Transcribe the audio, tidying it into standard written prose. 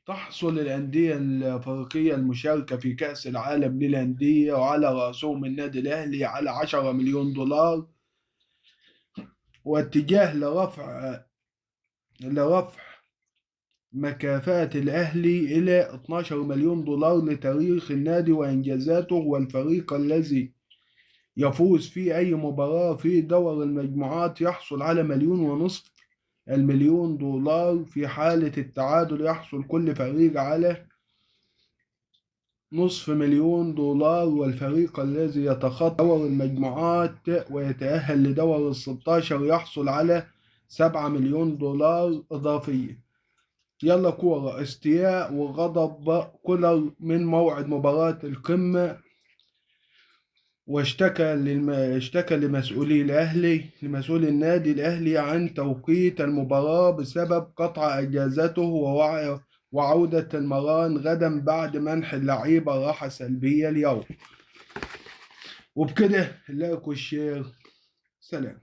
تحصل الأندية الأفريقية المشاركة في كأس العالم للأندية وعلى رأسهم النادي الأهلي على 10 مليون دولار، واتجاه لرفع مكافأة الأهلي إلى 12 مليون دولار لتاريخ النادي وإنجازاته، والفريق الذي يفوز في أي مباراة في دور المجموعات يحصل على 1.5 مليون دولار. في حالة التعادل يحصل كل فريق على 500,000 دولار، والفريق الذي يتخطى دور المجموعات ويتأهل لدور ال16 يحصل على 7 مليون دولار إضافية. يلا كورة، استياء وغضب كولر من موعد مباراة القمة، اشتكى لمسؤولي النادي الأهلي عن توقيت المباراة بسبب قطع إجازته وعودة المران غدا بعد منح اللعيبة راحة سلبية اليوم. وبكده اللايك والشير. سلام.